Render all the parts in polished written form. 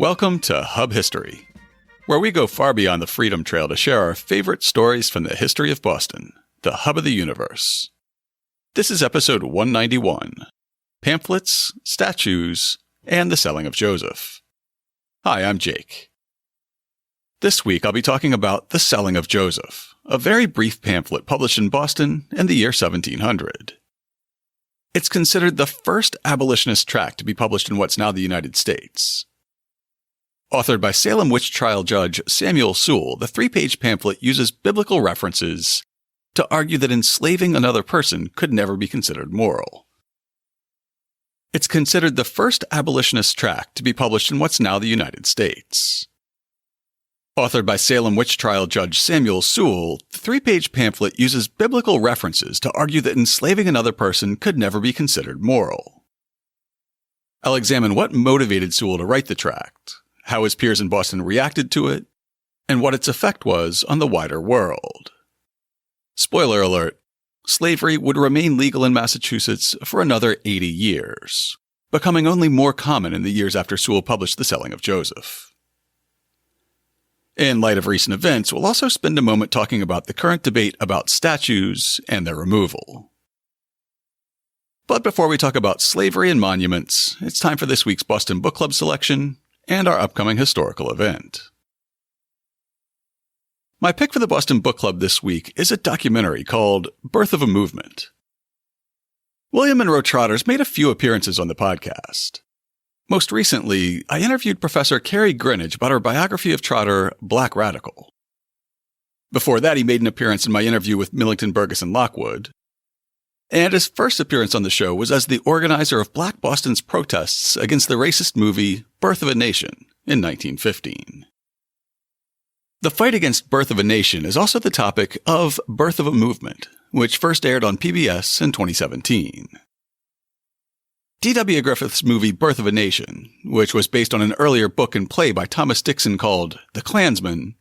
Welcome to Hub History, where we go far beyond the Freedom Trail to share our favorite stories from the history of Boston, the hub of the universe. This is episode 191, Pamphlets, Statues, and the Selling of Joseph. Hi, I'm Jake. This week I'll be talking about the Selling of Joseph, a very brief pamphlet published in Boston in the year 1700. It's considered the first abolitionist tract to be published in what's now the United States. Authored by Salem witch trial judge Samuel Sewall, the 3-page pamphlet uses biblical references to argue that enslaving another person could never be considered moral. It's considered the first abolitionist tract to be published in what's now the United States. Authored by Salem witch trial judge Samuel Sewall, the 3-page pamphlet uses biblical references to argue that enslaving another person could never be considered moral. I'll examine what motivated Sewall to write the tract, how his peers in Boston reacted to it, and what its effect was on the wider world. Spoiler alert, slavery would remain legal in Massachusetts for another 80 years, becoming only more common in the years after Sewall published The Selling of Joseph. In light of recent events, we'll also spend a moment talking about the current debate about statues and their removal. But before we talk about slavery and monuments, it's time for this week's Boston Book Club selection and our upcoming historical event. My pick for the Boston Book Club this week is a documentary called Birth of a Movement. William Monroe Trotter's made a few appearances on the podcast. Most recently, I interviewed Professor Carrie Greenidge about her biography of Trotter, Black Radical. Before that, he made an appearance in my interview with Millington Burgess and Lockwood. And his first appearance on the show was as the organizer of Black Boston's protests against the racist movie Birth of a Nation in 1915. The fight against Birth of a Nation is also the topic of Birth of a Movement, which first aired on PBS in 2017. D.W. Griffith's movie Birth of a Nation, which was based on an earlier book and play by Thomas Dixon called The Klansman,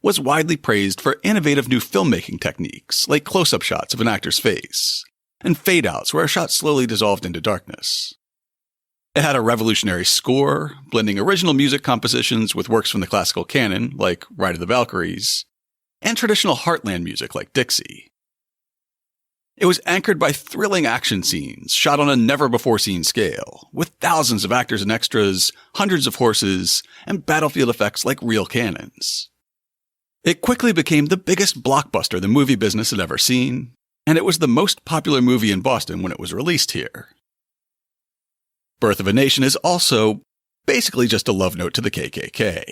was widely praised for innovative new filmmaking techniques like close-up shots of an actor's face and fade-outs where a shot slowly dissolved into darkness. It had a revolutionary score, blending original music compositions with works from the classical canon, like Ride of the Valkyries, and traditional heartland music like Dixie. It was anchored by thrilling action scenes shot on a never-before-seen scale, with thousands of actors and extras, hundreds of horses, and battlefield effects like real cannons. It quickly became the biggest blockbuster the movie business had ever seen, and it was the most popular movie in Boston when it was released here. Birth of a Nation is also basically just a love note to the KKK.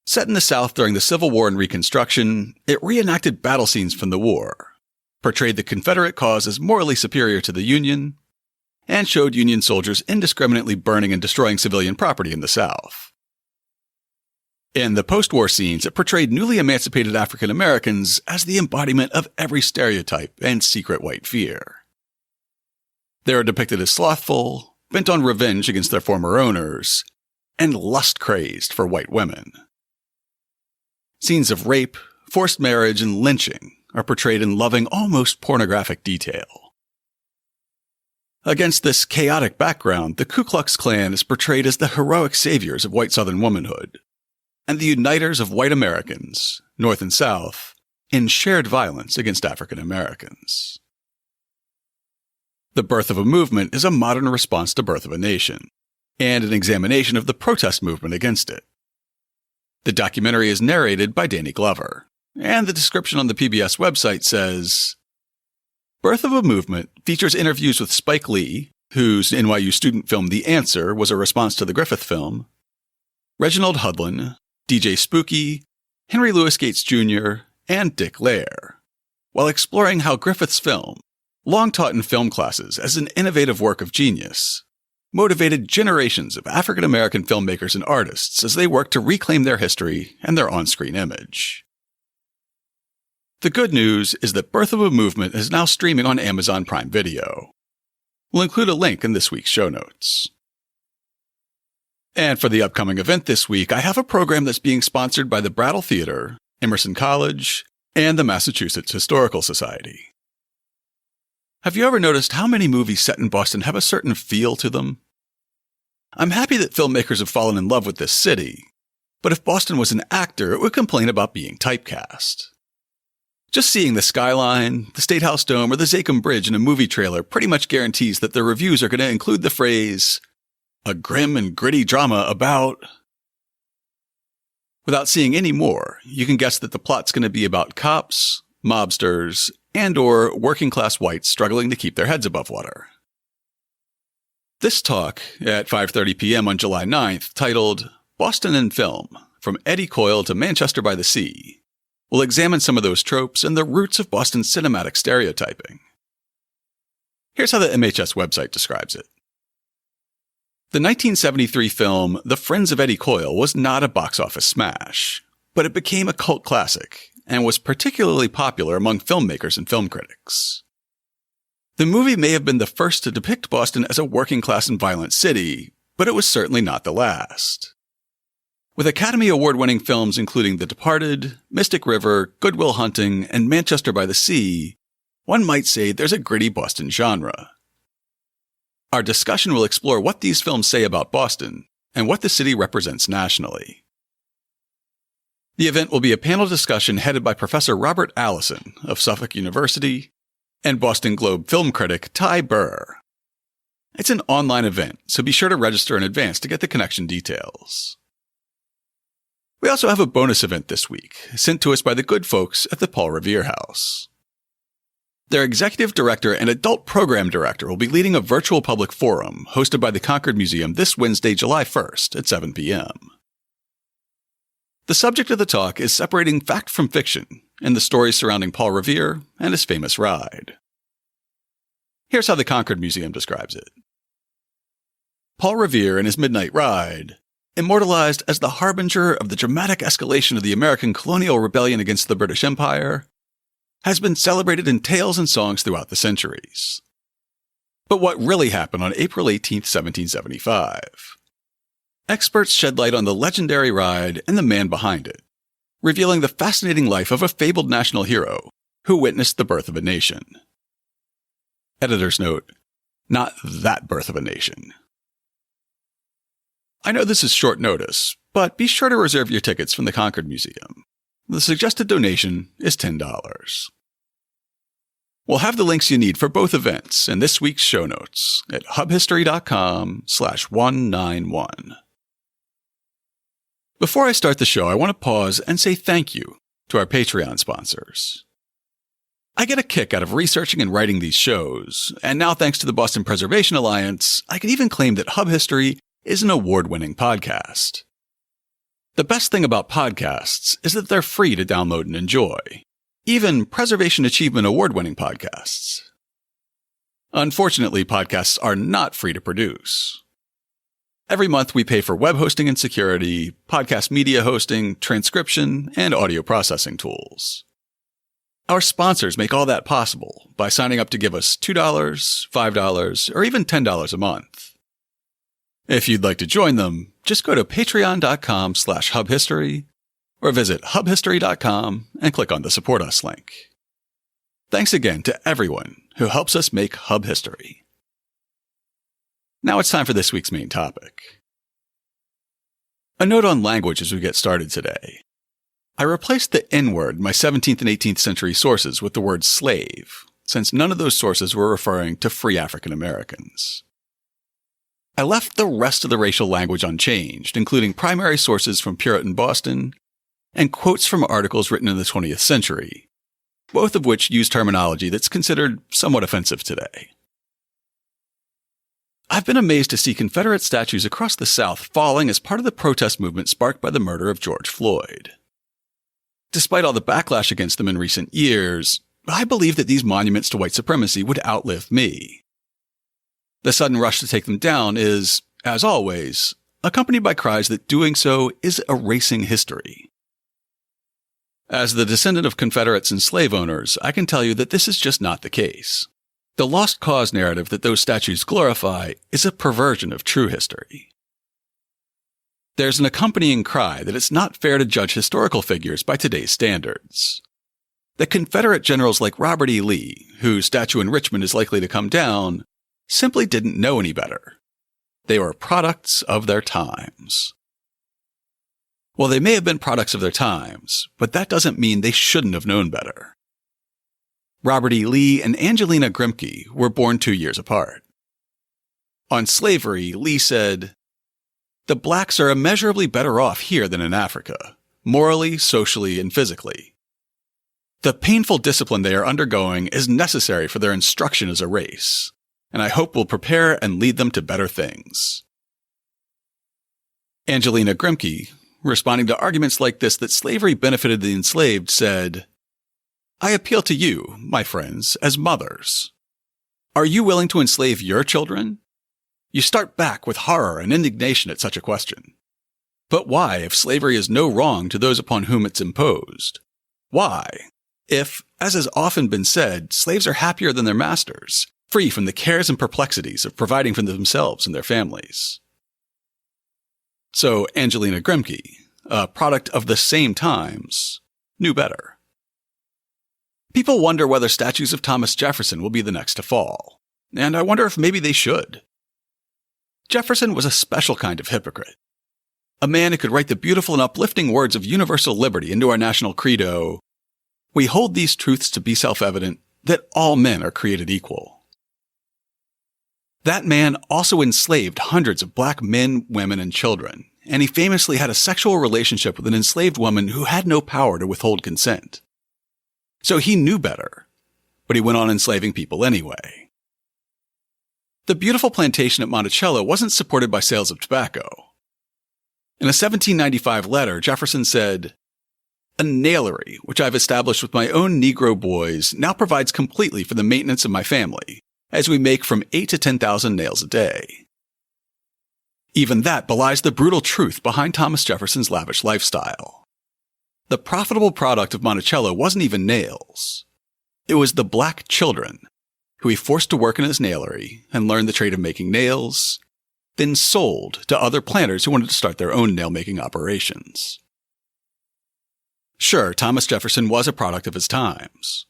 Set in the South during the Civil War and Reconstruction, it reenacted battle scenes from the war, portrayed the Confederate cause as morally superior to the Union, and showed Union soldiers indiscriminately burning and destroying civilian property in the South. In the post-war scenes, it portrayed newly emancipated African Americans as the embodiment of every stereotype and secret white fear. They are depicted as slothful, bent on revenge against their former owners, and lust-crazed for white women. Scenes of rape, forced marriage, and lynching are portrayed in loving, almost pornographic detail. Against this chaotic background, the Ku Klux Klan is portrayed as the heroic saviors of white Southern womanhood, and the uniters of white Americans, North and South, in shared violence against African Americans. The Birth of a Movement is a modern response to Birth of a Nation, and an examination of the protest movement against it. The documentary is narrated by Danny Glover, and the description on the PBS website says, Birth of a Movement features interviews with Spike Lee, whose NYU student film The Answer was a response to the Griffith film, Reginald Hudlin, DJ Spooky, Henry Louis Gates Jr., and Dick Lair, while exploring how Griffith's film, long taught in film classes as an innovative work of genius, motivated generations of African American filmmakers and artists as they worked to reclaim their history and their on-screen image. The good news is that Birth of a Movement is now streaming on Amazon Prime Video. We'll include a link in this week's show notes. And for the upcoming event this week, I have a program that's being sponsored by the Brattle Theater, Emerson College, and the Massachusetts Historical Society. Have you ever noticed how many movies set in Boston have a certain feel to them? I'm happy that filmmakers have fallen in love with this city, but if Boston was an actor, it would complain about being typecast. Just seeing the skyline, the State House Dome, or the Zachem Bridge in a movie trailer pretty much guarantees that the reviews are going to include the phrase, a grim and gritty drama about... Without seeing any more, you can guess that the plot's going to be about cops, mobsters, and/or working-class whites struggling to keep their heads above water. This talk, at 5:30 p.m. on July 9th, titled Boston in Film, From Eddie Coyle to Manchester by the Sea, will examine some of those tropes and the roots of Boston's cinematic stereotyping. Here's how the MHS website describes it. The 1973 film The Friends of Eddie Coyle was not a box office smash, but it became a cult classic and was particularly popular among filmmakers and film critics. The movie may have been the first to depict Boston as a working-class and violent city, but it was certainly not the last. With Academy Award-winning films including The Departed, Mystic River, Good Will Hunting, and Manchester by the Sea, one might say there's a gritty Boston genre. Our discussion will explore what these films say about Boston and what the city represents nationally. The event will be a panel discussion headed by Professor Robert Allison of Suffolk University and Boston Globe film critic Ty Burr. It's an online event, so be sure to register in advance to get the connection details. We also have a bonus event this week, sent to us by the good folks at the Paul Revere House. Their executive director and adult program director will be leading a virtual public forum hosted by the Concord Museum this Wednesday, July 1st at 7 p.m. The subject of the talk is separating fact from fiction and the stories surrounding Paul Revere and his famous ride. Here's how the Concord Museum describes it. Paul Revere and his midnight ride, immortalized as the harbinger of the dramatic escalation of the American colonial rebellion against the British Empire, has been celebrated in tales and songs throughout the centuries. But what really happened on April 18, 1775? Experts shed light on the legendary ride and the man behind it, revealing the fascinating life of a fabled national hero who witnessed the birth of a nation. Editor's note, not that birth of a nation. I know this is short notice, but be sure to reserve your tickets from the Concord Museum. The suggested donation is $10. We'll have the links you need for both events in this week's show notes at hubhistory.com/191. Before I start the show, I want to pause and say thank you to our Patreon sponsors. I get a kick out of researching and writing these shows, and now thanks to the Boston Preservation Alliance, I can even claim that Hub History is an award-winning podcast. The best thing about podcasts is that they're free to download and enjoy, even Preservation Achievement Award-winning podcasts. Unfortunately, podcasts are not free to produce. Every month we pay for web hosting and security, podcast media hosting, transcription, and audio processing tools. Our sponsors make all that possible by signing up to give us $2, $5, or even $10 a month. If you'd like to join them, just go to patreon.com/hubhistory or visit hubhistory.com and click on the Support Us link. Thanks again to everyone who helps us make Hub History. Now it's time for this week's main topic. A note on language as we get started today. I replaced the N-word in my 17th and 18th century sources with the word slave, since none of those sources were referring to free African Americans. I left the rest of the racial language unchanged, including primary sources from Puritan Boston and quotes from articles written in the 20th century, both of which use terminology that's considered somewhat offensive today. I've been amazed to see Confederate statues across the South falling as part of the protest movement sparked by the murder of George Floyd. Despite all the backlash against them in recent years, I believe that these monuments to white supremacy would outlive me. The sudden rush to take them down is, as always, accompanied by cries that doing so is erasing history. As the descendant of Confederates and slave owners, I can tell you that this is just not the case. The lost cause narrative that those statues glorify is a perversion of true history. There's an accompanying cry that it's not fair to judge historical figures by today's standards. That Confederate generals like Robert E. Lee, whose statue in Richmond is likely to come down, simply didn't know any better. They were products of their times. Well, they may have been products of their times, but that doesn't mean they shouldn't have known better. Robert E. Lee and Angelina Grimke were born 2 years apart. On slavery, Lee said, "The blacks are immeasurably better off here than in Africa, morally, socially, and physically. The painful discipline they are undergoing is necessary for their instruction as a race, and I hope will prepare and lead them to better things." Angelina Grimke, responding to arguments like this that slavery benefited the enslaved, said, "I appeal to you, my friends, as mothers. Are you willing to enslave your children? You start back with horror and indignation at such a question. But why, if slavery is no wrong to those upon whom it's imposed? Why, if, as has often been said, slaves are happier than their masters, free from the cares and perplexities of providing for themselves and their families?" So Angelina Grimke, a product of the same times, knew better. People wonder whether statues of Thomas Jefferson will be the next to fall, and I wonder if maybe they should. Jefferson was a special kind of hypocrite. A man who could write the beautiful and uplifting words of universal liberty into our national credo, "We hold these truths to be self-evident, that all men are created equal." That man also enslaved hundreds of black men, women, and children, and he famously had a sexual relationship with an enslaved woman who had no power to withhold consent. So he knew better, but he went on enslaving people anyway. The beautiful plantation at Monticello wasn't supported by sales of tobacco. In a 1795 letter, Jefferson said, "A nailery, which I've established with my own Negro boys, now provides completely for the maintenance of my family, as we make from 8 to 10,000 nails a day." Even that belies the brutal truth behind Thomas Jefferson's lavish lifestyle. The profitable product of Monticello wasn't even nails. It was the black children, who he forced to work in his nailery and learn the trade of making nails, then sold to other planters who wanted to start their own nail-making operations. Sure, Thomas Jefferson was a product of his times,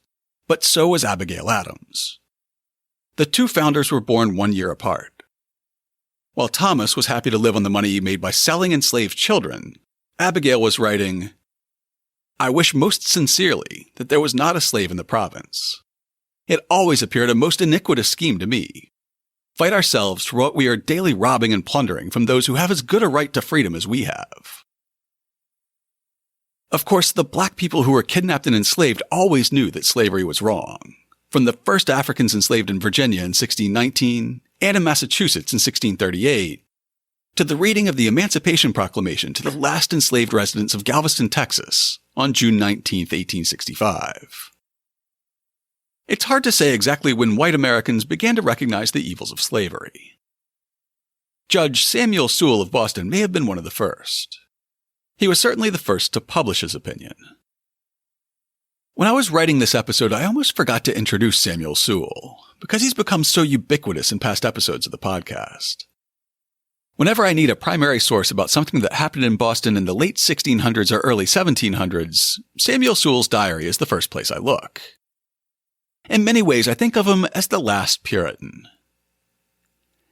but so was Abigail Adams. The two founders were born 1 year apart. While Thomas was happy to live on the money he made by selling enslaved children, Abigail was writing, "I wish most sincerely that there was not a slave in the province. It always appeared a most iniquitous scheme to me. Fight ourselves for what we are daily robbing and plundering from those who have as good a right to freedom as we have." Of course, the black people who were kidnapped and enslaved always knew that slavery was wrong, from the first Africans enslaved in Virginia in 1619 and in Massachusetts in 1638, to the reading of the Emancipation Proclamation to the last enslaved residents of Galveston, Texas, on June 19, 1865. It's hard to say exactly when white Americans began to recognize the evils of slavery. Judge Samuel Sewall of Boston may have been one of the first. He was certainly the first to publish his opinion. When I was writing this episode, I almost forgot to introduce Samuel Sewall, because he's become so ubiquitous in past episodes of the podcast. Whenever I need a primary source about something that happened in Boston in the late 1600s or early 1700s, Samuel Sewall's diary is the first place I look. In many ways, I think of him as the last Puritan.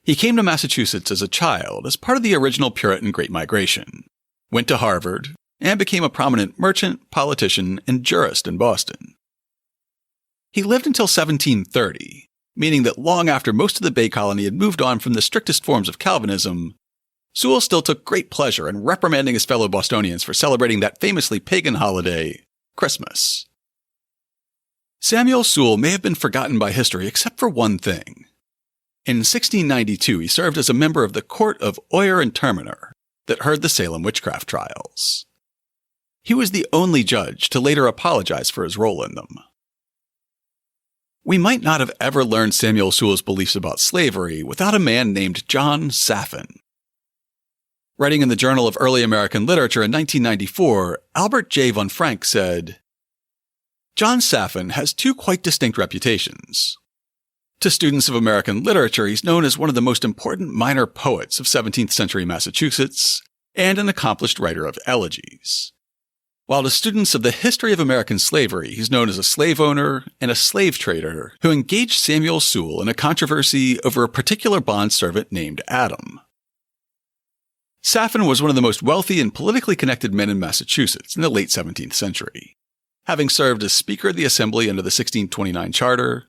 He came to Massachusetts as a child as part of the original Puritan Great Migration, went to Harvard, and became a prominent merchant, politician, and jurist in Boston. He lived until 1730, meaning that long after most of the Bay Colony had moved on from the strictest forms of Calvinism, Sewall still took great pleasure in reprimanding his fellow Bostonians for celebrating that famously pagan holiday, Christmas. Samuel Sewall may have been forgotten by history except for one thing. In 1692, he served as a member of the Court of Oyer and Terminer that heard the Salem witchcraft trials. He was the only judge to later apologize for his role in them. We might not have ever learned Samuel Sewall's beliefs about slavery without a man named John Saffin. Writing in the Journal of Early American Literature in 1994, Albert J. von Frank said, "John Saffin has two quite distinct reputations. To students of American literature, he's known as one of the most important minor poets of 17th century Massachusetts and an accomplished writer of elegies. While to students of the history of American slavery, he's known as a slave owner and a slave trader who engaged Samuel Sewall in a controversy over a particular bond servant named Adam, Saffin was one of the most wealthy and politically connected men in Massachusetts in the late 17th century, having served as Speaker of the Assembly under the 1629 Charter,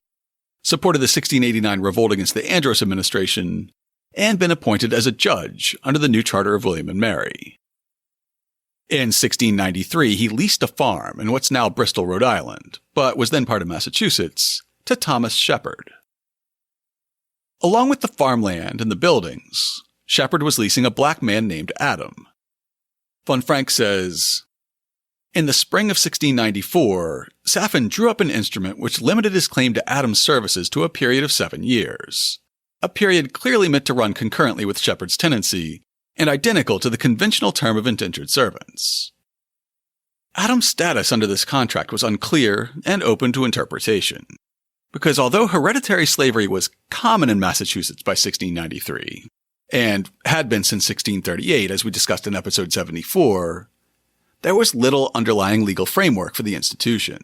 supported the 1689 revolt against the Andros administration, and been appointed as a judge under the new charter of William and Mary. In 1693, he leased a farm in what's now Bristol, Rhode Island, but was then part of Massachusetts, to Thomas Shepard. Along with the farmland and the buildings, Shepard was leasing a black man named Adam. Von Frank says, in the spring of 1694, Saffin drew up an instrument which limited his claim to Adam's services to a period of 7 years, a period clearly meant to run concurrently with Shepard's tenancy and identical to the conventional term of indentured servants. Adam's status under this contract was unclear and open to interpretation, because although hereditary slavery was common in Massachusetts by 1693, and had been since 1638 as we discussed in episode 74, there was little underlying legal framework for the institution.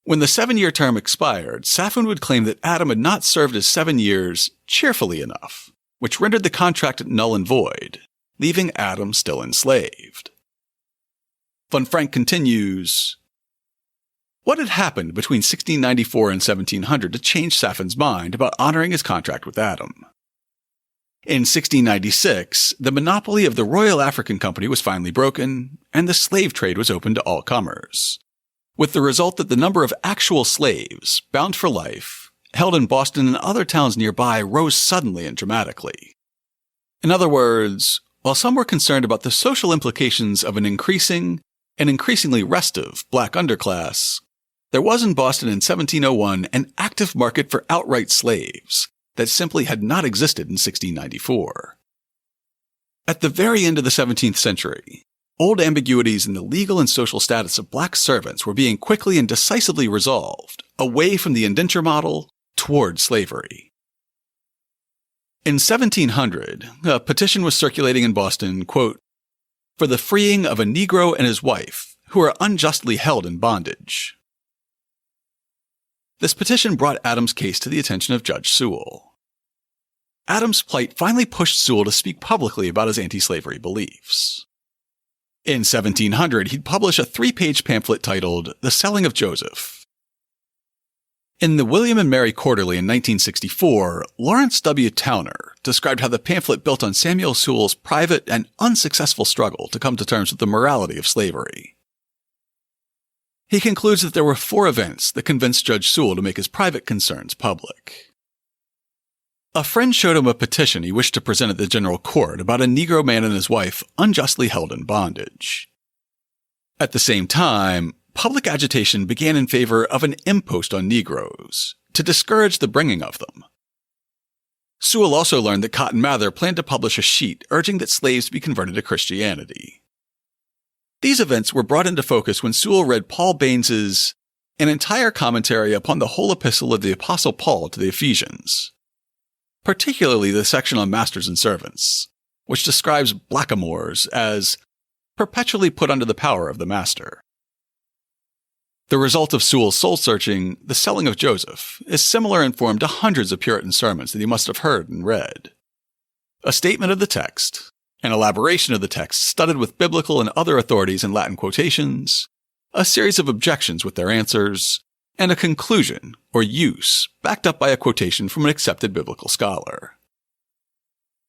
When the 7-year term expired, Saffin would claim that Adam had not served his 7 years cheerfully enough, which rendered the contract null and void, leaving Adam still enslaved. Von Frank continues, what had happened between 1694 and 1700 to change Saffin's mind about honoring his contract with Adam? In 1696, the monopoly of the Royal African Company was finally broken, and the slave trade was open to all comers, with the result that the number of actual slaves, bound for life, held in Boston and other towns nearby rose suddenly and dramatically. In other words, while some were concerned about the social implications of an increasing and increasingly restive black underclass, there was in Boston in 1701 an active market for outright slaves that simply had not existed in 1694. At the very end of the 17th century, old ambiguities in the legal and social status of black servants were being quickly and decisively resolved away from the indenture model toward slavery. In 1700, a petition was circulating in Boston, quote, for the freeing of a Negro and his wife who are unjustly held in bondage. This petition brought Adams' case to the attention of Judge Sewall. Adams' plight finally pushed Sewall to speak publicly about his anti-slavery beliefs. In 1700, he'd publish a 3-page pamphlet titled The Selling of Joseph. In the William and Mary Quarterly in 1964, Lawrence W. Towner described how the pamphlet built on Samuel Sewall's private and unsuccessful struggle to come to terms with the morality of slavery. He concludes that there were 4 events that convinced Judge Sewall to make his private concerns public. A friend showed him a petition he wished to present at the General Court about a Negro man and his wife unjustly held in bondage. At the same time, public agitation began in favor of an impost on Negroes, to discourage the bringing of them. Sewall also learned that Cotton Mather planned to publish a sheet urging that slaves be converted to Christianity. These events were brought into focus when Sewall read Paul Baines's An Entire Commentary upon the Whole Epistle of the Apostle Paul to the Ephesians, particularly the section on masters and servants, which describes blackamoors as perpetually put under the power of the master. The result of Sewall's soul-searching, The Selling of Joseph, is similar in form to hundreds of Puritan sermons that he must have heard and read. A statement of the text, an elaboration of the text studded with biblical and other authorities and Latin quotations, a series of objections with their answers, and a conclusion, or use, backed up by a quotation from an accepted biblical scholar.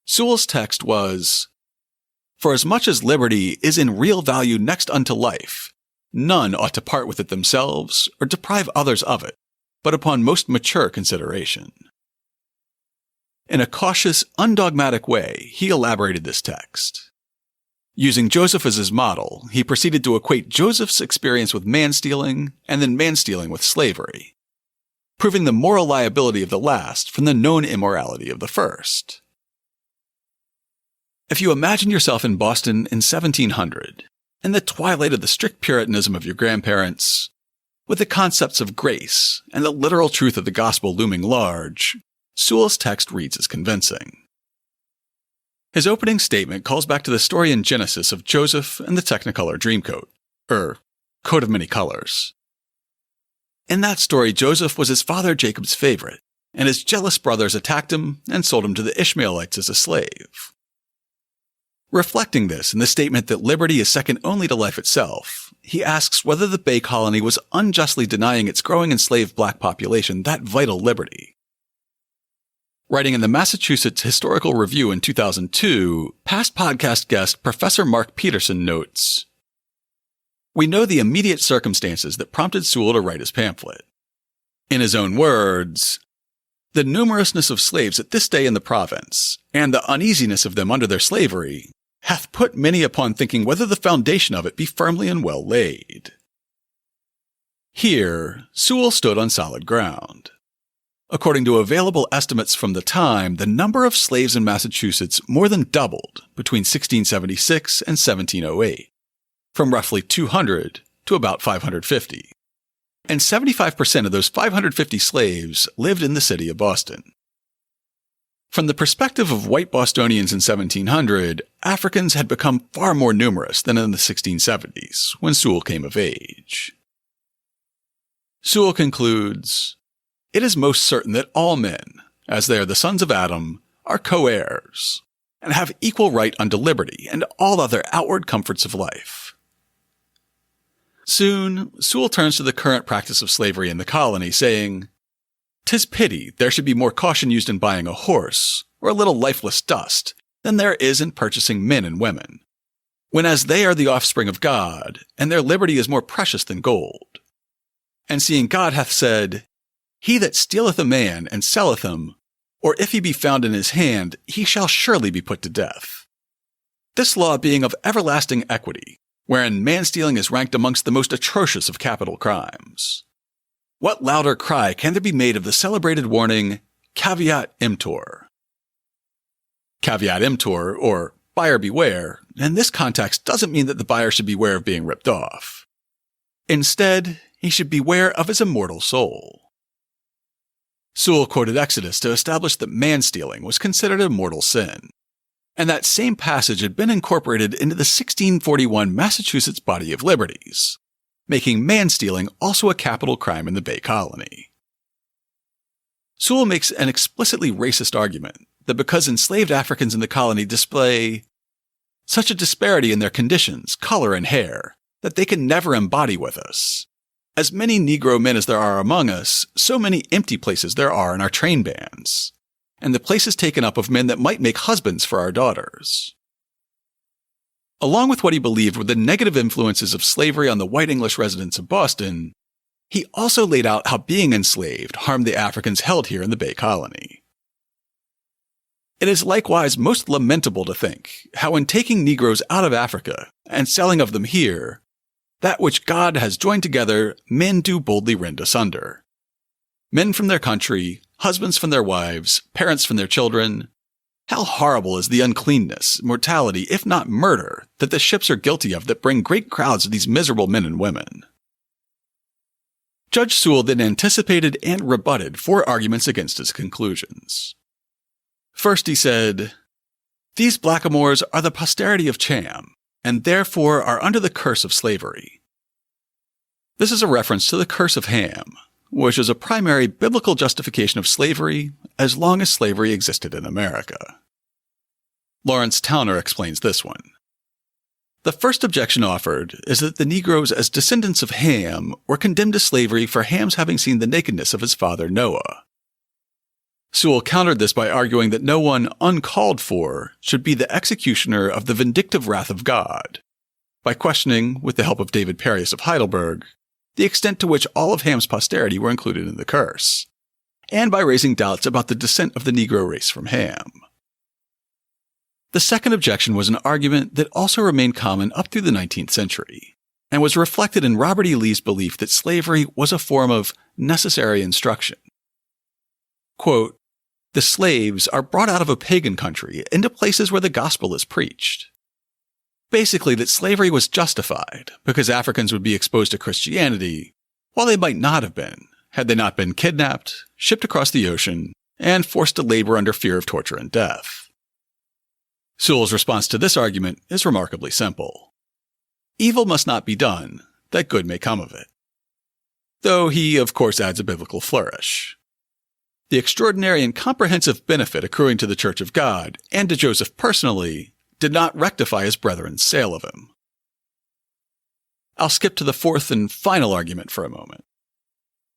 Sewall's text was, for as much as liberty is in real value next unto life, none ought to part with it themselves or deprive others of it, but upon most mature consideration. In a cautious, undogmatic way, he elaborated this text. Using Joseph as his model, he proceeded to equate Joseph's experience with man-stealing and then man-stealing with slavery, proving the moral liability of the last from the known immorality of the first. If you imagine yourself in Boston in 1700, in the twilight of the strict Puritanism of your grandparents, with the concepts of grace and the literal truth of the gospel looming large, Sewall's text reads as convincing. His opening statement calls back to the story in Genesis of Joseph and the Technicolor Dreamcoat, coat of many colors. In that story, Joseph was his father Jacob's favorite, and his jealous brothers attacked him and sold him to the Ishmaelites as a slave. Reflecting this in the statement that liberty is second only to life itself, he asks whether the Bay Colony was unjustly denying its growing enslaved black population that vital liberty. Writing in the Massachusetts Historical Review in 2002, past podcast guest Professor Mark Peterson notes, "We know the immediate circumstances that prompted Sewall to write his pamphlet. In his own words, the numerousness of slaves at this day in the province, and the uneasiness of them under their slavery, hath put many upon thinking whether the foundation of it be firmly and well laid." Here, Sewall stood on solid ground. According to available estimates from the time, the number of slaves in Massachusetts more than doubled between 1676 and 1708, from roughly 200 to about 550. And 75% of those 550 slaves lived in the city of Boston. From the perspective of white Bostonians in 1700, Africans had become far more numerous than in the 1670s, when Sewall came of age. Sewall concludes, "It is most certain that all men, as they are the sons of Adam, are co-heirs, and have equal right unto liberty and all other outward comforts of life." Soon, Sewall turns to the current practice of slavery in the colony, saying, "'Tis pity there should be more caution used in buying a horse, or a little lifeless dust, than there is in purchasing men and women, when as they are the offspring of God, and their liberty is more precious than gold. And seeing God hath said, He that stealeth a man and selleth him, or if he be found in his hand, he shall surely be put to death. This law being of everlasting equity, wherein man-stealing is ranked amongst the most atrocious of capital crimes. What louder cry can there be made of the celebrated warning, caveat emptor? Caveat emptor, or buyer beware, in this context doesn't mean that the buyer should beware of being ripped off. Instead, he should beware of his immortal soul. Sewall quoted Exodus to establish that man-stealing was considered a mortal sin, and that same passage had been incorporated into the 1641 Massachusetts Body of Liberties, making man-stealing also a capital crime in the Bay Colony. Sewall makes an explicitly racist argument that because enslaved Africans in the colony display such a disparity in their conditions, color, and hair that they can never embody with us. As many Negro men as there are among us, so many empty places there are in our train bands, and the places taken up of men that might make husbands for our daughters. Along with what he believed were the negative influences of slavery on the white English residents of Boston, he also laid out how being enslaved harmed the Africans held here in the Bay Colony. It is likewise most lamentable to think how in taking Negroes out of Africa and selling of them here, that which God has joined together, men do boldly rend asunder. Men from their country, husbands from their wives, parents from their children. How horrible is the uncleanness, mortality, if not murder, that the ships are guilty of that bring great crowds of these miserable men and women. Judge Sewall then anticipated and rebutted 4 arguments against his conclusions. First he said, "These blackamoors are the posterity of Cham, and therefore are under the curse of slavery." This is a reference to the curse of Ham, which is a primary biblical justification of slavery as long as slavery existed in America. Lawrence Towner explains this one. The first objection offered is that the Negroes as descendants of Ham were condemned to slavery for Ham's having seen the nakedness of his father Noah. Sewall countered this by arguing that no one uncalled for should be the executioner of the vindictive wrath of God, by questioning, with the help of David Perius of Heidelberg, the extent to which all of Ham's posterity were included in the curse, and by raising doubts about the descent of the Negro race from Ham. The second objection was an argument that also remained common up through the 19th century, and was reflected in Robert E. Lee's belief that slavery was a form of necessary instruction. Quote, "The slaves are brought out of a pagan country into places where the gospel is preached." Basically, that slavery was justified because Africans would be exposed to Christianity, while they might not have been, had they not been kidnapped, shipped across the ocean, and forced to labor under fear of torture and death. Sewall's response to this argument is remarkably simple. Evil must not be done, that good may come of it. Though he, of course, adds a biblical flourish. The extraordinary and comprehensive benefit accruing to the Church of God, and to Joseph personally, did not rectify his brethren's sale of him. I'll skip to the fourth and final argument for a moment.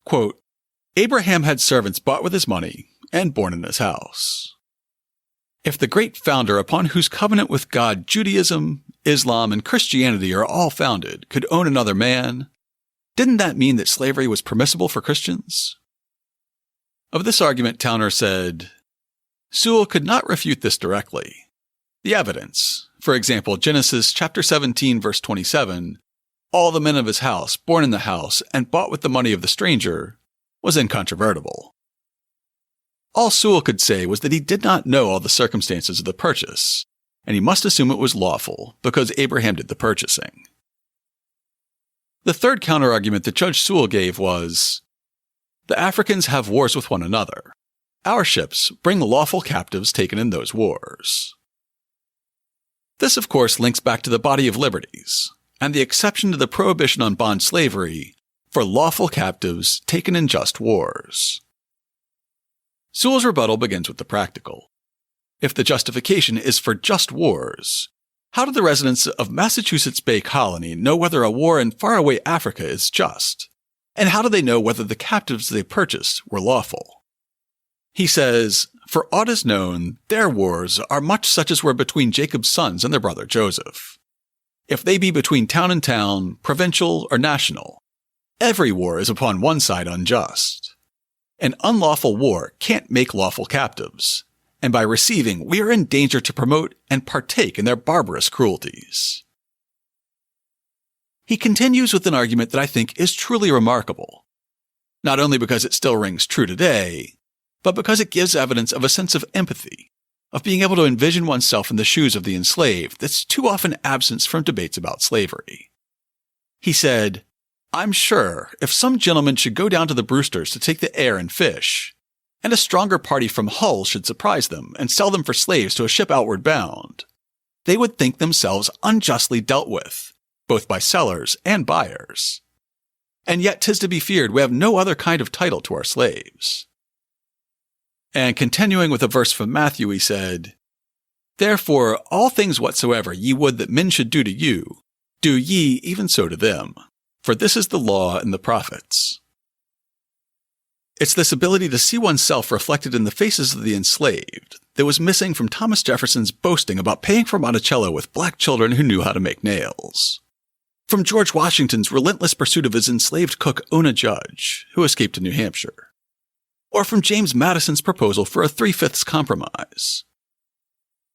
Quote, Abraham had servants bought with his money and born in his house. If the great founder upon whose covenant with God Judaism, Islam, and Christianity are all founded could own another man, didn't that mean that slavery was permissible for Christians? Of this argument, Towner said, Sewall could not refute this directly. The evidence, for example, Genesis chapter 17, verse 27, all the men of his house, born in the house, and bought with the money of the stranger, was incontrovertible. All Sewall could say was that he did not know all the circumstances of the purchase, and he must assume it was lawful because Abraham did the purchasing. The third counterargument that Judge Sewall gave was, the Africans have wars with one another. Our ships bring lawful captives taken in those wars. This, of course, links back to the body of liberties, and the exception to the prohibition on bond slavery for lawful captives taken in just wars. Sewall's rebuttal begins with the practical. If the justification is for just wars, how do the residents of Massachusetts Bay Colony know whether a war in faraway Africa is just? And how do they know whether the captives they purchased were lawful? He says, for aught is known, their wars are much such as were between Jacob's sons and their brother Joseph. If they be between town and town, provincial or national, every war is upon one side unjust. An unlawful war can't make lawful captives, and by receiving, we are in danger to promote and partake in their barbarous cruelties. He continues with an argument that I think is truly remarkable, not only because it still rings true today, but because it gives evidence of a sense of empathy, of being able to envision oneself in the shoes of the enslaved that's too often absent from debates about slavery. He said, I'm sure if some gentleman should go down to the Brewsters to take the air and fish, and a stronger party from Hull should surprise them and sell them for slaves to a ship outward bound, they would think themselves unjustly dealt with, both by sellers and buyers. And yet 'tis to be feared we have no other kind of title to our slaves. And continuing with a verse from Matthew, he said, Therefore all things whatsoever ye would that men should do to you, do ye even so to them. For this is the law and the prophets. It's this ability to see oneself reflected in the faces of the enslaved that was missing from Thomas Jefferson's boasting about paying for Monticello with black children who knew how to make nails, from George Washington's relentless pursuit of his enslaved cook Ona Judge, who escaped to New Hampshire, or from James Madison's proposal for a 3/5 compromise.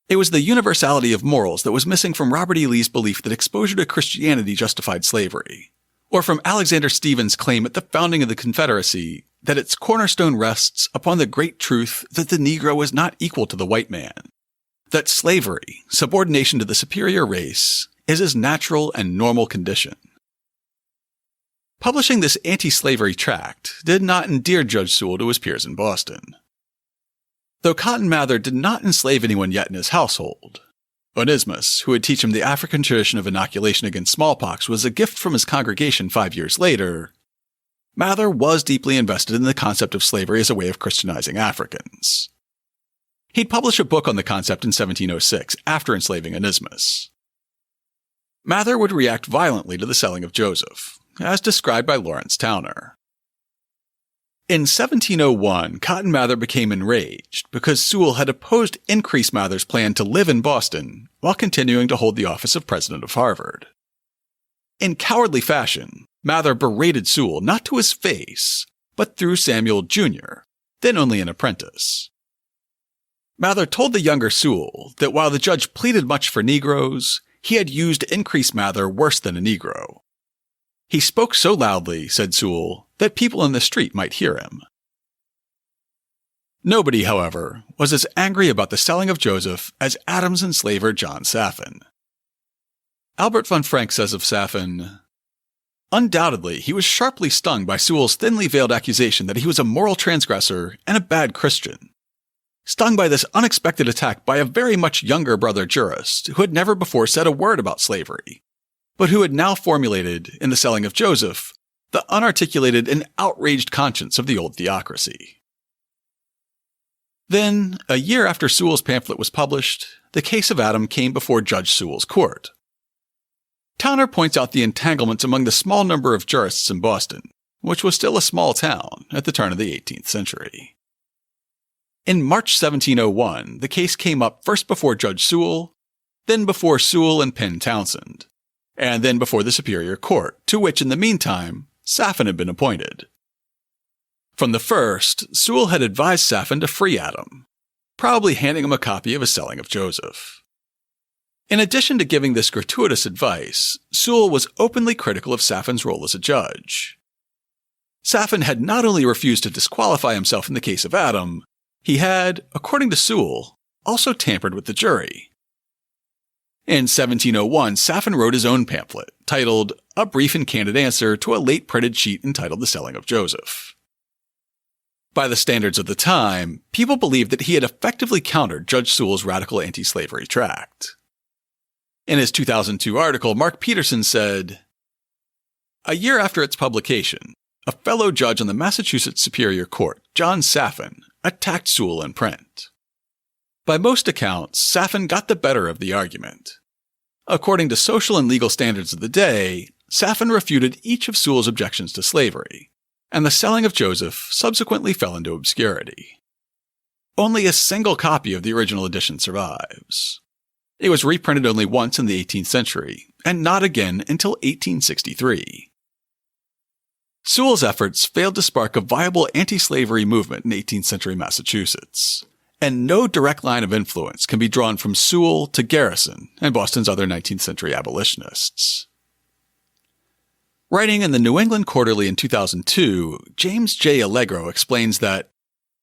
It was the universality of morals that was missing from Robert E. Lee's belief that exposure to Christianity justified slavery, or from Alexander Stephens' claim at the founding of the Confederacy that its cornerstone rests upon the great truth that the Negro is not equal to the white man, that slavery, subordination to the superior race, is his natural and normal condition. Publishing this anti-slavery tract did not endear Judge Sewall to his peers in Boston. Though Cotton Mather did not enslave anyone yet in his household, Onismus, who would teach him the African tradition of inoculation against smallpox, was a gift from his congregation 5 years later, Mather was deeply invested in the concept of slavery as a way of Christianizing Africans. He'd publish a book on the concept in 1706, after enslaving Onismus. Mather would react violently to the selling of Joseph, as described by Lawrence Towner. In 1701, Cotton Mather became enraged because Sewall had opposed Increase Mather's plan to live in Boston while continuing to hold the office of president of Harvard. In cowardly fashion, Mather berated Sewall not to his face, but through Samuel Jr., then only an apprentice. Mather told the younger Sewall that while the judge pleaded much for Negroes, he had used Increase Mather worse than a Negro. He spoke so loudly, said Sewall, that people in the street might hear him. Nobody, however, was as angry about the selling of Joseph as Adams' enslaver John Saffin. Albert von Frank says of Saffin, undoubtedly, he was sharply stung by Sewall's thinly veiled accusation that he was a moral transgressor and a bad Christian. Stung by this unexpected attack by a very much younger brother jurist who had never before said a word about slavery, but who had now formulated, in the selling of Joseph, the unarticulated and outraged conscience of the old theocracy. Then, a year after Sewall's pamphlet was published, the case of Adam came before Judge Sewall's court. Towner points out the entanglements among the small number of jurists in Boston, which was still a small town at the turn of the 18th century. In March 1701, the case came up first before Judge Sewall, then before Sewall and Penn Townsend, and then before the Superior Court, to which, in the meantime, Saffin had been appointed. From the first, Sewall had advised Saffin to free Adam, probably handing him a copy of A Selling of Joseph. In addition to giving this gratuitous advice, Sewall was openly critical of Saffin's role as a judge. Saffin had not only refused to disqualify himself in the case of Adam, he had, according to Sewall, also tampered with the jury. In 1701, Saffin wrote his own pamphlet, titled A Brief and Candid Answer to a Late Printed Sheet entitled The Selling of Joseph. By the standards of the time, people believed that he had effectively countered Judge Sewall's radical anti-slavery tract. In his 2002 article, Mark Peterson said, "A year after its publication, a fellow judge on the Massachusetts Superior Court, John Saffin, attacked Sewall in print. By most accounts, Saffin got the better of the argument. According to social and legal standards of the day, Saffin refuted each of Sewall's objections to slavery, and The Selling of Joseph subsequently fell into obscurity. Only a single copy of the original edition survives. It was reprinted only once in the 18th century, and not again until 1863. Sewall's efforts failed to spark a viable anti-slavery movement in 18th century Massachusetts, and no direct line of influence can be drawn from Sewall to Garrison and Boston's other 19th century abolitionists." Writing in the New England Quarterly in 2002, James J. Allegro explains that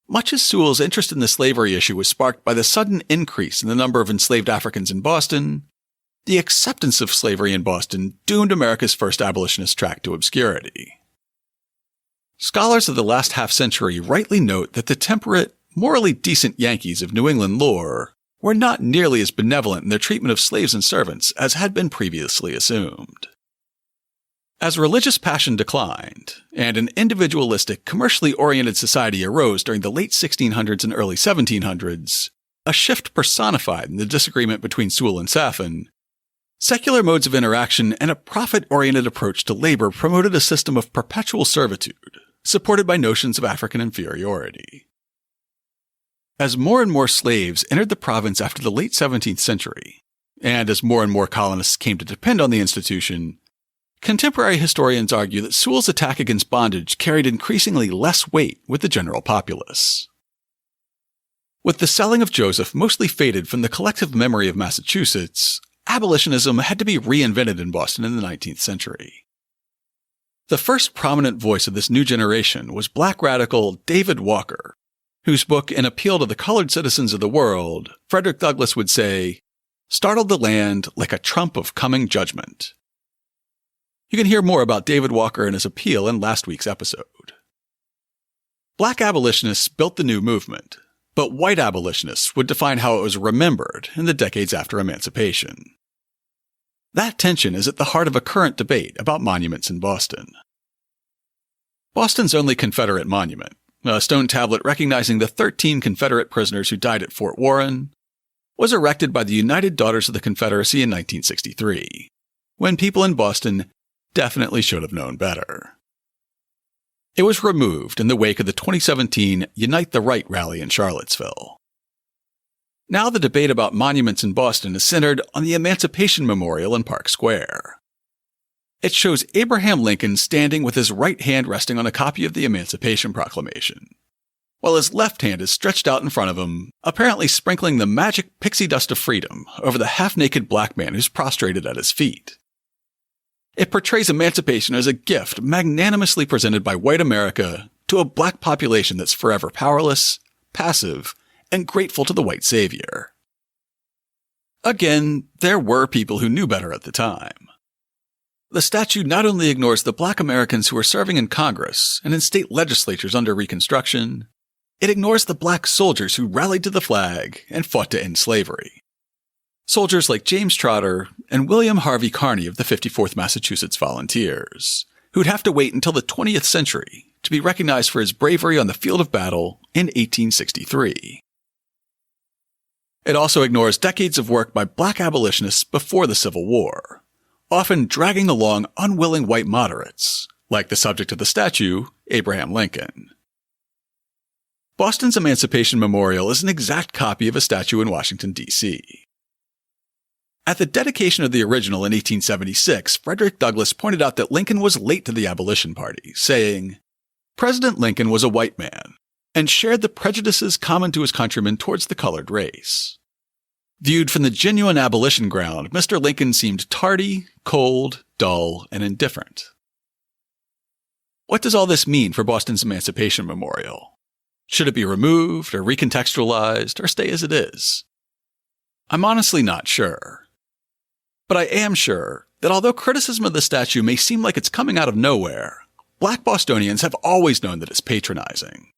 much as Sewall's interest in the slavery issue was sparked by the sudden increase in the number of enslaved Africans in Boston, the acceptance of slavery in Boston doomed America's first abolitionist tract to obscurity. Scholars of the last half-century rightly note that the temperate, morally decent Yankees of New England lore were not nearly as benevolent in their treatment of slaves and servants as had been previously assumed. As religious passion declined, and an individualistic, commercially oriented society arose during the late 1600s and early 1700s, a shift personified in the disagreement between Sewall and Saffin, secular modes of interaction and a profit-oriented approach to labor promoted a system of perpetual servitude, supported by notions of African inferiority. As more and more slaves entered the province after the late 17th century, and as more and more colonists came to depend on the institution, contemporary historians argue that Sewall's attack against bondage carried increasingly less weight with the general populace. With The Selling of Joseph mostly faded from the collective memory of Massachusetts, abolitionism had to be reinvented in Boston in the 19th century. The first prominent voice of this new generation was Black radical David Walker, whose book An Appeal to the Colored Citizens of the World, Frederick Douglass would say, startled the land like a trump of coming judgment. You can hear more about David Walker and his appeal in last week's episode. Black abolitionists built the new movement, but white abolitionists would define how it was remembered in the decades after emancipation. That tension is at the heart of a current debate about monuments in Boston. Boston's only Confederate monument, a stone tablet recognizing the 13 Confederate prisoners who died at Fort Warren, was erected by the United Daughters of the Confederacy in 1963, when people in Boston definitely should have known better. It was removed in the wake of the 2017 Unite the Right rally in Charlottesville. Now the debate about monuments in Boston is centered on the Emancipation Memorial in Park Square. It shows Abraham Lincoln standing with his right hand resting on a copy of the Emancipation Proclamation, while his left hand is stretched out in front of him, apparently sprinkling the magic pixie dust of freedom over the half-naked black man who's prostrated at his feet. It portrays emancipation as a gift magnanimously presented by white America to a black population that's forever powerless, passive, and grateful to the white savior. Again, there were people who knew better at the time. The statue not only ignores the black Americans who were serving in Congress and in state legislatures under Reconstruction, it ignores the black soldiers who rallied to the flag and fought to end slavery. Soldiers like James Trotter and William Harvey Carney of the 54th Massachusetts Volunteers, who'd have to wait until the 20th century to be recognized for his bravery on the field of battle in 1863. It also ignores decades of work by black abolitionists before the Civil War, often dragging along unwilling white moderates, like the subject of the statue, Abraham Lincoln. Boston's Emancipation Memorial is an exact copy of a statue in Washington, D.C. At the dedication of the original in 1876, Frederick Douglass pointed out that Lincoln was late to the Abolition Party, saying, "President Lincoln was a white man and shared the prejudices common to his countrymen towards the colored race. Viewed from the genuine abolition ground, Mr. Lincoln seemed tardy, cold, dull, and indifferent." What does all this mean for Boston's Emancipation Memorial? Should it be removed or recontextualized or stay as it is? I'm honestly not sure. But I am sure that although criticism of the statue may seem like it's coming out of nowhere, black Bostonians have always known that it's patronizing.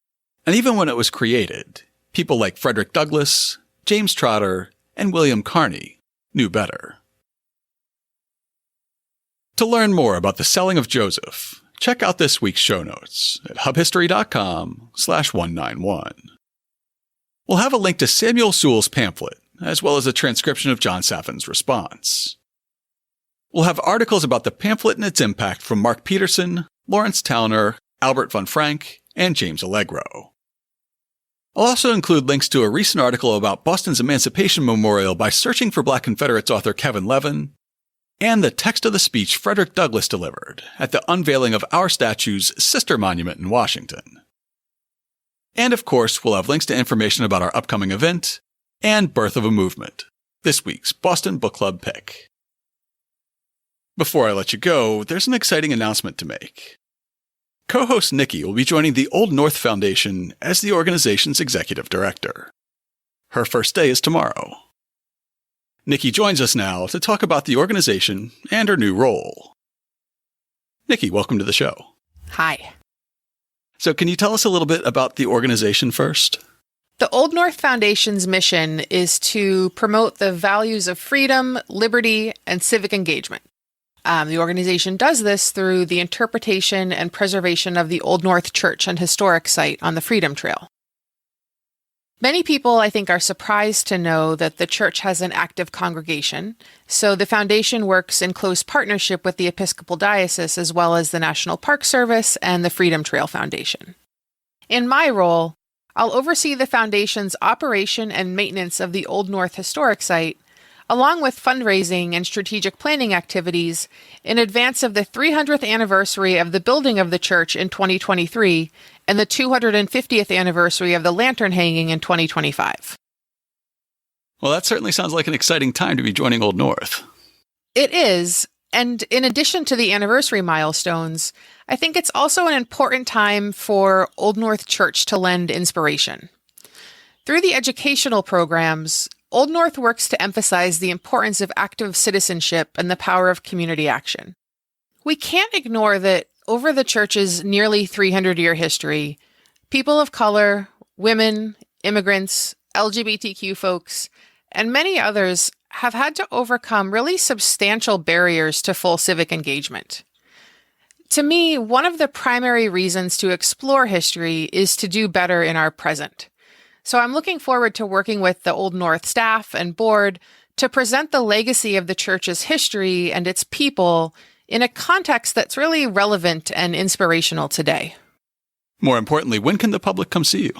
And even when it was created, people like Frederick Douglass, James Trotter, and William Carney knew better. To learn more about the selling of Joseph, check out this week's show notes at hubhistory.com/191. We'll have a link to Samuel Sewall's pamphlet, as well as a transcription of John Saffin's response. We'll have articles about the pamphlet and its impact from Mark Peterson, Lawrence Towner, Albert von Frank, and James Allegro. I'll also include links to a recent article about Boston's Emancipation Memorial by searching for Black Confederates author Kevin Levin, and the text of the speech Frederick Douglass delivered at the unveiling of our statue's sister monument in Washington. And of course, we'll have links to information about our upcoming event and Birth of a Movement, this week's Boston Book Club pick. Before I let you go, there's an exciting announcement to make. Co-host Nikki will be joining the Old North Foundation as the organization's executive director. Her first day is tomorrow. Nikki joins us now to talk about the organization and her new role. Nikki, welcome to the show. Hi. So can you tell us a little bit about the organization first? The Old North Foundation's mission is to promote the values of freedom, liberty, and civic engagement. The organization does this through the interpretation and preservation of the Old North Church and historic site on the Freedom Trail. Many people, I think, are surprised to know that the church has an active congregation, so the foundation works in close partnership with the Episcopal Diocese as well as the National Park Service and the Freedom Trail Foundation. In my role, I'll oversee the foundation's operation and maintenance of the Old North Historic Site, along with fundraising and strategic planning activities in advance of the 300th anniversary of the building of the church in 2023 and the 250th anniversary of the lantern hanging in 2025. Well, that certainly sounds like an exciting time to be joining Old North. It is, and in addition to the anniversary milestones, I think it's also an important time for Old North Church to lend inspiration. Through the educational programs, Old North works to emphasize the importance of active citizenship and the power of community action. We can't ignore that over the church's nearly 300-year history, people of color, women, immigrants, LGBTQ folks, and many others have had to overcome really substantial barriers to full civic engagement. To me, one of the primary reasons to explore history is to do better in our present. So I'm looking forward to working with the Old North staff and board to present the legacy of the church's history and its people in a context that's really relevant and inspirational today. More importantly, when can the public come see you?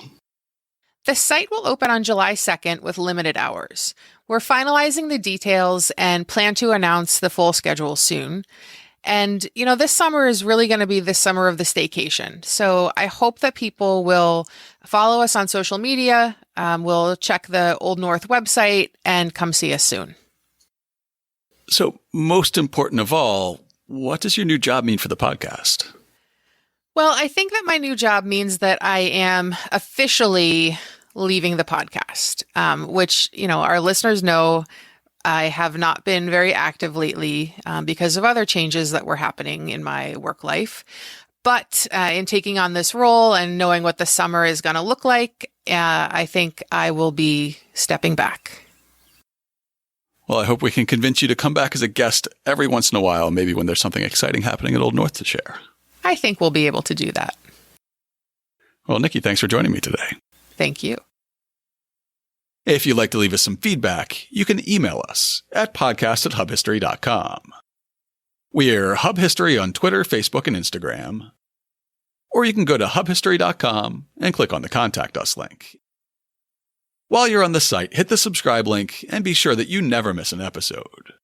The site will open on July 2nd with limited hours. We're finalizing the details and plan to announce the full schedule soon. And, this summer is really going to be the summer of the staycation. So I hope that people will follow us on social media, will check the Old North website, and come see us soon. So most important of all, what does your new job mean for the podcast? Well, I think that my new job means that I am officially leaving the podcast, which, our listeners know I have not been very active lately because of other changes that were happening in my work life. But in taking on this role and knowing what the summer is going to look like, I think I will be stepping back. Well, I hope we can convince you to come back as a guest every once in a while, maybe when there's something exciting happening at Old North to share. I think we'll be able to do that. Well, Nikki, thanks for joining me today. Thank you. If you'd like to leave us some feedback, you can email us at podcast@hubhistory.com. We're Hub History on Twitter, Facebook, and Instagram. Or you can go to hubhistory.com and click on the Contact Us link. While you're on the site, hit the subscribe link and be sure that you never miss an episode.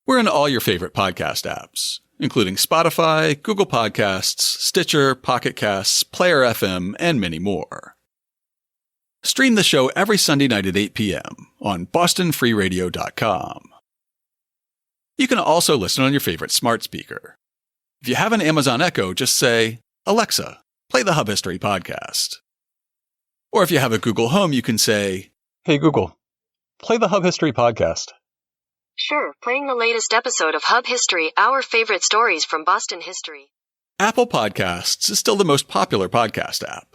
We're in all your favorite podcast apps, including Spotify, Google Podcasts, Stitcher, Pocket Casts, Player FM, and many more. Stream the show every Sunday night at 8 p.m. on bostonfreeradio.com. You can also listen on your favorite smart speaker. If you have an Amazon Echo, just say, "Alexa, play the Hub History podcast." Or if you have a Google Home, you can say, "Hey Google, play the Hub History podcast." Sure, playing the latest episode of Hub History, our favorite stories from Boston history. Apple Podcasts is still the most popular podcast app.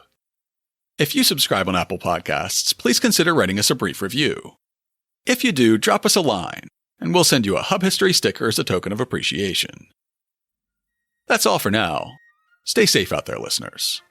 If you subscribe on Apple Podcasts, please consider writing us a brief review. If you do, drop us a line, and we'll send you a Hub History sticker as a token of appreciation. That's all for now. Stay safe out there, listeners.